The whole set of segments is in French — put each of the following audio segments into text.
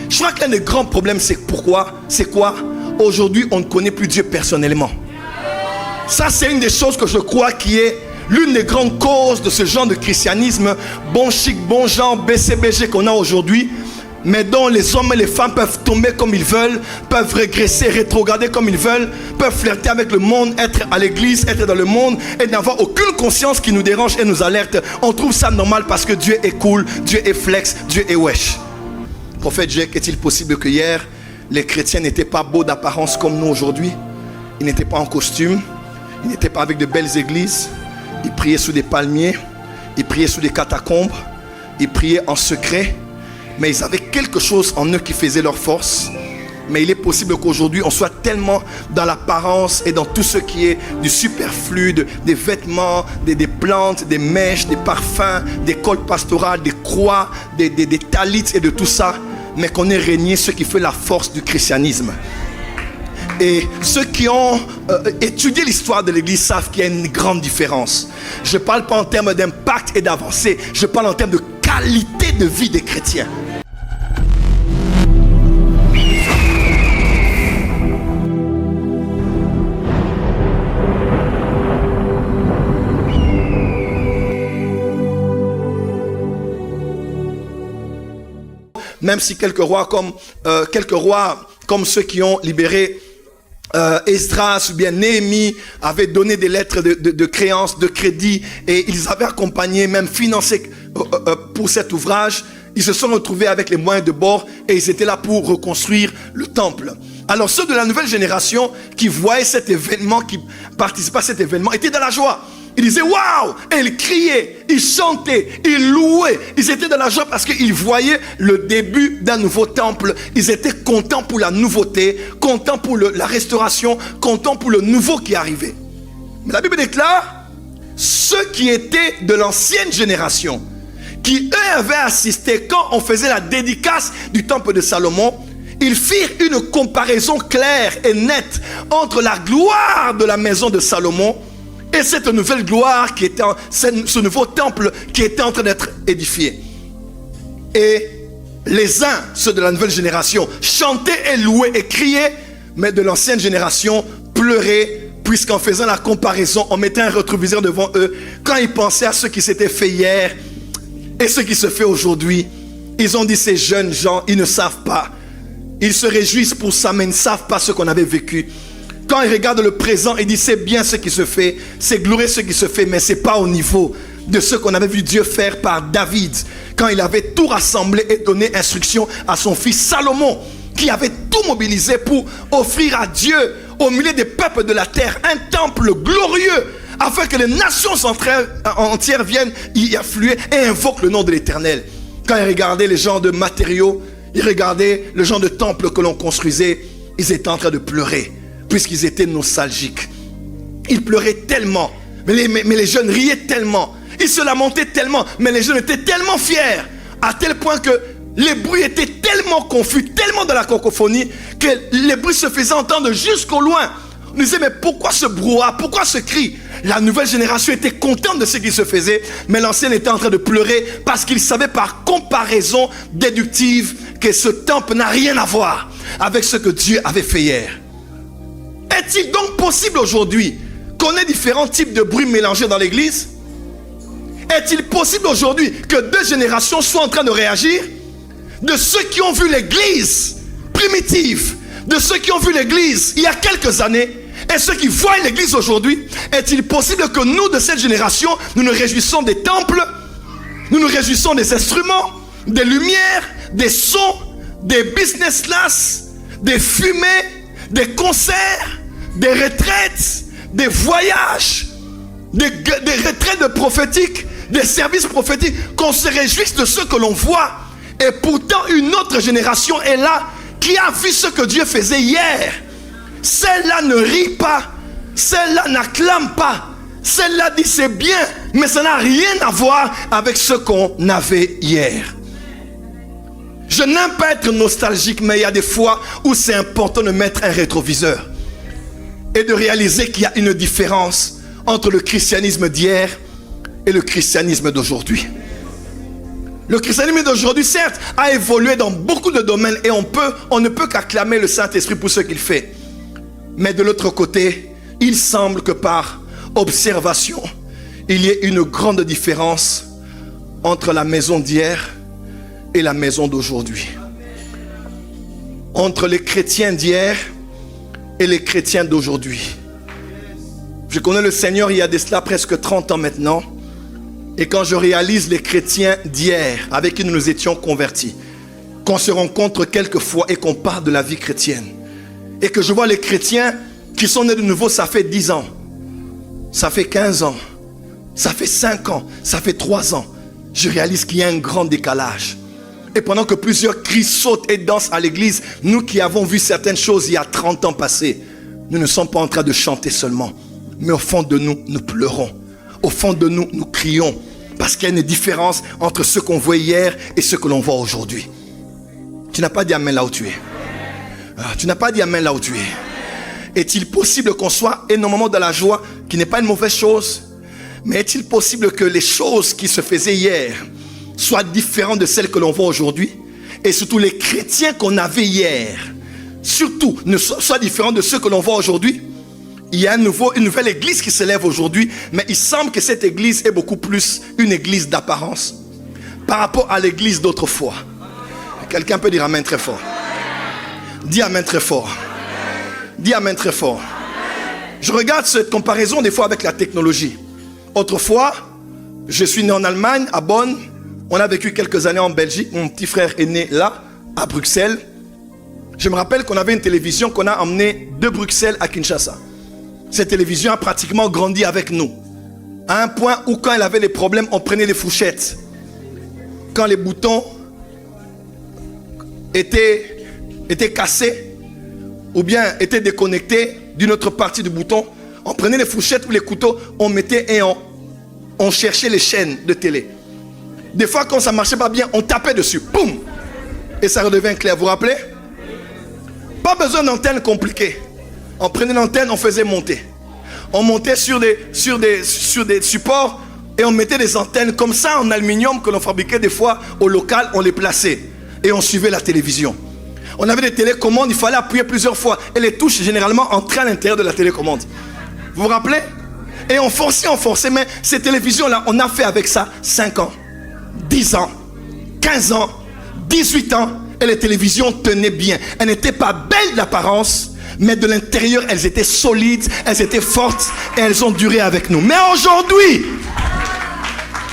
Je crois que l'un des grands problèmes, c'est pourquoi? C'est quoi? Aujourd'hui, on ne connaît plus Dieu personnellement. Ça, c'est une des choses que je crois qui est l'une des grandes causes de ce genre de christianisme bon chic, bon genre, BCBG qu'on a aujourd'hui, mais dont les hommes et les femmes peuvent tomber comme ils veulent, peuvent régresser, rétrograder comme ils veulent, peuvent flirter avec le monde, être à l'église, être dans le monde et n'avoir aucune conscience qui nous dérange et nous alerte. On trouve ça normal parce que Dieu est cool, Dieu est flex, Dieu est wesh. Prophète Jacques, est-il possible que hier, les chrétiens n'étaient pas beaux d'apparence comme nous aujourd'hui? Ils n'étaient pas en costume, ils n'étaient pas avec de belles églises, ils priaient sous des palmiers, ils priaient sous des catacombes, ils priaient en secret, mais ils avaient quelque chose en eux qui faisait leur force. Mais il est possible qu'aujourd'hui on soit tellement dans l'apparence et dans tout ce qui est du superflu, des vêtements, des plantes, des mèches, des parfums, des cols pastorales, des croix, des talits et de tout ça, mais qu'on ait régné ce qui fait la force du christianisme. Et ceux qui ont étudié l'histoire de l'Église savent qu'il y a une grande différence. Je ne parle pas en termes d'impact et d'avancée, je parle en termes de qualité de vie des chrétiens. Même si quelques rois comme ceux qui ont libéré Esdras ou bien Néhémie avaient donné des lettres de créance, de crédit, et ils avaient accompagné, même financé pour cet ouvrage. Ils se sont retrouvés avec les moyens de bord et ils étaient là pour reconstruire le temple. Alors ceux de la nouvelle génération qui voyaient cet événement, qui participaient à cet événement, étaient dans la joie. Ils disaient waouh! Et ils criaient, ils chantaient, ils louaient. Ils étaient dans la joie parce qu'ils voyaient le début d'un nouveau temple. Ils étaient contents pour la nouveauté, contents pour la restauration, contents pour le nouveau qui arrivait. Mais la Bible déclare, ceux qui étaient de l'ancienne génération, qui eux avaient assisté quand on faisait la dédicace du temple de Salomon, ils firent une comparaison claire et nette entre la gloire de la maison de Salomon et cette nouvelle gloire qui était, ce nouveau temple qui était en train d'être édifié. Et les uns, ceux de la nouvelle génération, chantaient et louaient et criaient, mais de l'ancienne génération pleuraient, puisqu'en faisant la comparaison, on mettait un rétroviseur devant eux. Quand ils pensaient à ce qui s'était fait hier et ce qui se fait aujourd'hui, ils ont dit, ces jeunes gens, ils ne savent pas. Ils se réjouissent pour ça, mais ils ne savent pas ce qu'on avait vécu. Quand ils regardent le présent, ils disent c'est bien ce qui se fait, c'est glorieux ce qui se fait, mais ce n'est pas au niveau de ce qu'on avait vu Dieu faire par David, quand il avait tout rassemblé et donné instruction à son fils Salomon, qui avait tout mobilisé pour offrir à Dieu, au milieu des peuples de la terre, un temple glorieux, afin que les nations entières viennent y affluer et invoquent le nom de l'Éternel. Quand ils regardaient les genres de matériaux, ils regardaient le genre de temple que l'on construisait, ils étaient en train de pleurer, puisqu'ils étaient nostalgiques. Ils pleuraient tellement, mais les jeunes riaient tellement, ils se lamentaient tellement, mais les jeunes étaient tellement fiers, à tel point que les bruits étaient tellement confus, tellement dans la cacophonie, que les bruits se faisaient entendre jusqu'au loin. On disait, mais pourquoi ce brouhaha, pourquoi ce cri? La nouvelle génération était contente de ce qui se faisait, mais l'ancienne était en train de pleurer parce qu'il savait par comparaison déductive que ce temple n'a rien à voir avec ce que Dieu avait fait hier. Est-il donc possible aujourd'hui qu'on ait différents types de bruits mélangés dans l'église? Est-il possible aujourd'hui que deux générations soient en train de réagir? De ceux qui ont vu l'église primitive, de ceux qui ont vu l'église il y a quelques années, et ceux qui voient l'église aujourd'hui, est-il possible que nous de cette génération, nous nous réjouissons des temples, nous nous réjouissons des instruments, des lumières, des sons, des business class, des fumées, des concerts, des retraites, des voyages, des retraites prophétiques, des services prophétiques, qu'on se réjouisse de ce que l'on voit, et pourtant une autre génération est là qui a vu ce que Dieu faisait hier. Celle-là ne rit pas, celle-là n'acclame pas, celle-là dit c'est bien, mais ça n'a rien à voir avec ce qu'on avait hier. Je n'aime pas être nostalgique, mais il y a des fois où c'est important de mettre un rétroviseur et de réaliser qu'il y a une différence entre le christianisme d'hier et le christianisme d'aujourd'hui. Le christianisme d'aujourd'hui, certes, a évolué dans beaucoup de domaines et on ne peut qu'acclamer le Saint-Esprit pour ce qu'il fait. Mais de l'autre côté, il semble que par observation, il y ait une grande différence entre la maison d'hier et la maison d'aujourd'hui. Entre les chrétiens d'hier et les chrétiens d'aujourd'hui. Je connais le Seigneur il y a de cela presque 30 ans maintenant. Et quand je réalise les chrétiens d'hier avec qui nous nous étions convertis, qu'on se rencontre quelquefois et qu'on parle de la vie chrétienne, et que je vois les chrétiens qui sont nés de nouveau, ça fait 10 ans, ça fait 15 ans, ça fait 5 ans, ça fait 3 ans, je réalise qu'il y a un grand décalage. Et pendant que plusieurs cris sautent et dansent à l'église, nous qui avons vu certaines choses il y a 30 ans passés, nous ne sommes pas en train de chanter seulement, mais au fond de nous, nous pleurons. Au fond de nous, nous crions. Parce qu'il y a une différence entre ce qu'on voit hier et ce que l'on voit aujourd'hui. Tu n'as pas dit amen là où tu es. Tu n'as pas dit amen là où tu es. Est-il possible qu'on soit énormément dans la joie, qui n'est pas une mauvaise chose, mais est-il possible que les choses qui se faisaient hier soient différentes de celles que l'on voit aujourd'hui? Et surtout les chrétiens qu'on avait hier, surtout, ne soient différents de ceux que l'on voit aujourd'hui? Il y a une nouvelle église qui se lève aujourd'hui, mais il semble que cette église est beaucoup plus une église d'apparence par rapport à l'église d'autrefois. Quelqu'un peut dire amen très fort. Dis amen très fort. Dis amen très fort. Je regarde cette comparaison des fois avec la technologie. Autrefois, je suis né en Allemagne, à Bonn. On a vécu quelques années en Belgique. Mon petit frère est né là, à Bruxelles. Je me rappelle qu'on avait une télévision qu'on a emmenée de Bruxelles à Kinshasa. Cette télévision a pratiquement grandi avec nous. À un point où quand elle avait des problèmes, on prenait les fourchettes. Quand les boutons étaient cassés ou bien étaient déconnectés d'une autre partie du bouton, on prenait les fourchettes ou les couteaux, on mettait et on cherchait les chaînes de télé. Des fois, quand ça ne marchait pas bien, on tapait dessus. Boum! Et ça redevient clair. Vous vous rappelez? Pas besoin d'antenne compliquée. On prenait l'antenne, on faisait monter. On montait sur des supports et on mettait des antennes comme ça en aluminium que l'on fabriquait des fois au local, on les plaçait. Et on suivait la télévision. On avait des télécommandes, il fallait appuyer plusieurs fois. Et les touches généralement entraient à l'intérieur de la télécommande. Vous vous rappelez? Et on forçait. Mais ces télévisions-là, on a fait avec ça 5 ans, 10 ans, 15 ans, 18 ans. Et les télévisions tenaient bien. Elles n'étaient pas belles d'apparence, mais de l'intérieur, elles étaient solides, elles étaient fortes et elles ont duré avec nous. Mais aujourd'hui,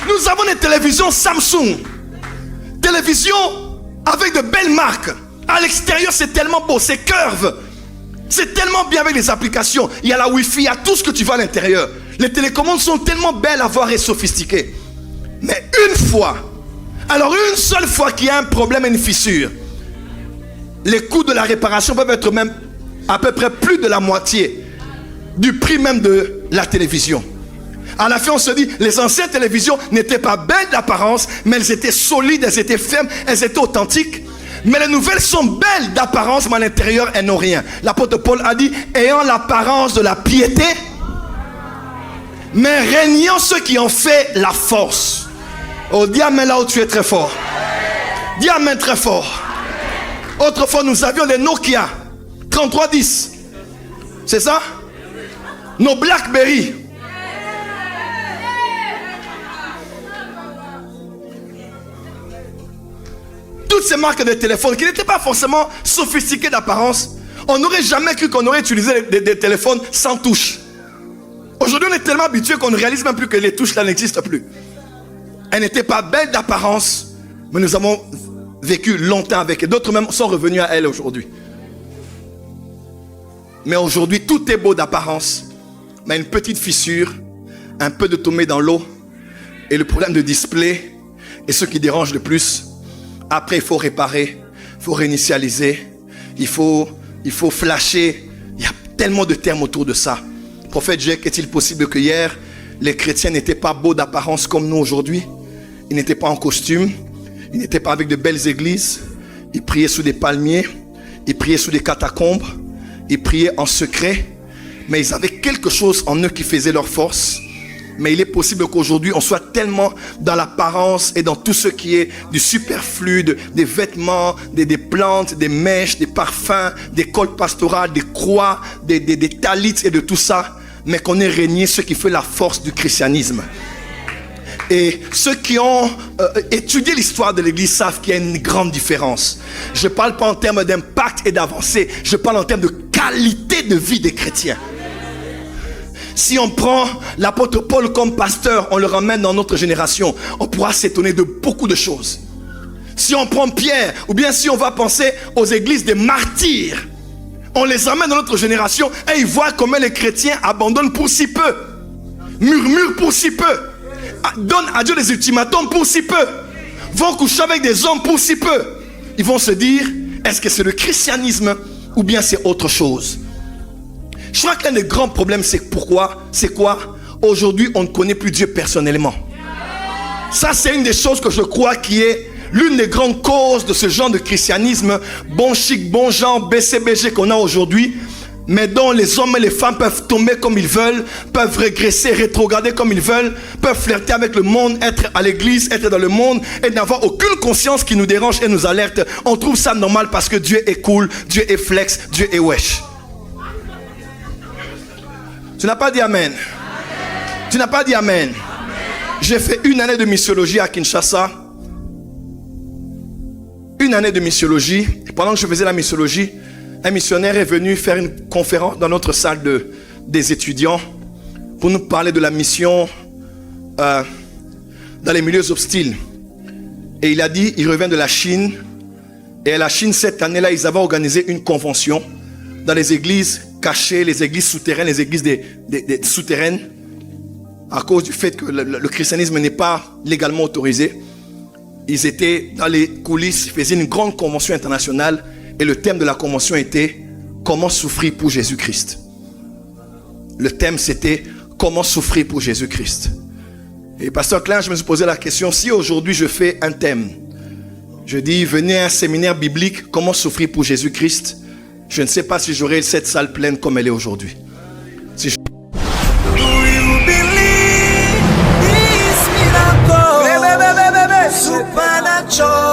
nous avons des télévisions Samsung. Télévisions avec de belles marques. À l'extérieur, c'est tellement beau, c'est curve. C'est tellement bien avec les applications. Il y a la Wi-Fi, il y a tout ce que tu vois à l'intérieur. Les télécommandes sont tellement belles à voir et sophistiquées. Mais une seule fois qu'il y a un problème et une fissure, les coûts de la réparation peuvent être même à peu près plus de la moitié du prix même de la télévision. À la fin, on se dit, les anciennes télévisions n'étaient pas belles d'apparence, mais elles étaient solides, elles étaient fermes, elles étaient authentiques. Mais les nouvelles sont belles d'apparence, mais à l'intérieur, elles n'ont rien. L'apôtre Paul a dit, ayant l'apparence de la piété, mais régnant ceux qui ont fait la force. Oh, dis amen là où tu es très fort. Dis amen très fort. Autrefois, nous avions des Nokia 3310. C'est ça? Nos Blackberry. Toutes ces marques de téléphones qui n'étaient pas forcément sophistiquées d'apparence, on n'aurait jamais cru qu'on aurait utilisé des téléphones sans touche. Aujourd'hui, on est tellement habitué qu'on ne réalise même plus que les touches là n'existent plus. Elles n'étaient pas belles d'apparence, mais nous avons vécu longtemps avec elles. D'autres même sont revenus à elles aujourd'hui. Mais aujourd'hui, tout est beau d'apparence, mais une petite fissure, un peu de tombée dans l'eau, et le problème de display, et ce qui dérange le plus, après il faut réparer, il faut réinitialiser, il faut flasher. Il y a tellement de termes autour de ça. Prophète Jacques, est-il possible que hier, les chrétiens n'étaient pas beaux d'apparence comme nous aujourd'hui? Ils n'étaient pas en costume, ils n'étaient pas avec de belles églises, ils priaient sous des palmiers, ils priaient sous des catacombes, ils priaient en secret, mais ils avaient quelque chose en eux qui faisait leur force. Mais il est possible qu'aujourd'hui, on soit tellement dans l'apparence et dans tout ce qui est du superflu, des vêtements, des plantes, des mèches, des parfums, des cols pastorales, des croix, des talits et de tout ça, mais qu'on ait régné ce qui fait la force du christianisme. Et ceux qui ont étudié l'histoire de l'Église savent qu'il y a une grande différence. Je ne parle pas en termes d'impact et d'avancée, je parle en termes de qualité de vie des chrétiens. Si on prend l'apôtre Paul comme pasteur, on le ramène dans notre génération, on pourra s'étonner de beaucoup de choses. Si on prend Pierre, ou bien si on va penser aux églises des martyrs, on les amène dans notre génération et ils voient comment les chrétiens abandonnent pour si peu, murmurent pour si peu, donnent à Dieu des ultimatums pour si peu, vont coucher avec des hommes pour si peu. Ils vont se dire, est-ce que c'est le christianisme ou bien c'est autre chose? Je crois qu'un des grands problèmes, c'est pourquoi, c'est quoi? Aujourd'hui, on ne connaît plus Dieu personnellement. Ça, c'est une des choses que je crois qui est l'une des grandes causes de ce genre de christianisme bon chic, bon genre, BCBG qu'on a aujourd'hui, mais dont les hommes et les femmes peuvent tomber comme ils veulent, peuvent régresser, rétrograder comme ils veulent, peuvent flirter avec le monde, être à l'église, être dans le monde et n'avoir aucune conscience qui nous dérange et nous alerte. On trouve ça normal parce que Dieu est cool, Dieu est flex, Dieu est wesh. Tu n'as pas dit amen. Tu n'as pas dit amen. J'ai fait une année de missiologie à Kinshasa. Une année de missiologie. Et pendant que je faisais la missiologie, un missionnaire est venu faire une conférence dans notre salle des étudiants pour nous parler de la mission dans les milieux hostiles. Et il a dit, il revient de la Chine. Et à la Chine, cette année-là, ils avaient organisé une convention dans les églises cachées, les églises souterraines, les églises des souterraines, à cause du fait que le christianisme n'est pas légalement autorisé. Ils étaient dans les coulisses, ils faisaient une grande convention internationale et le thème de la convention était « Comment souffrir pour Jésus-Christ ». Le thème c'était « Comment souffrir pour Jésus-Christ ». Et pasteur Klein, je me suis posé la question, si aujourd'hui je fais un thème, je dis « Venez à un séminaire biblique, comment souffrir pour Jésus-Christ », je ne sais pas si j'aurai cette salle pleine comme elle est aujourd'hui. Si je... Supernatural.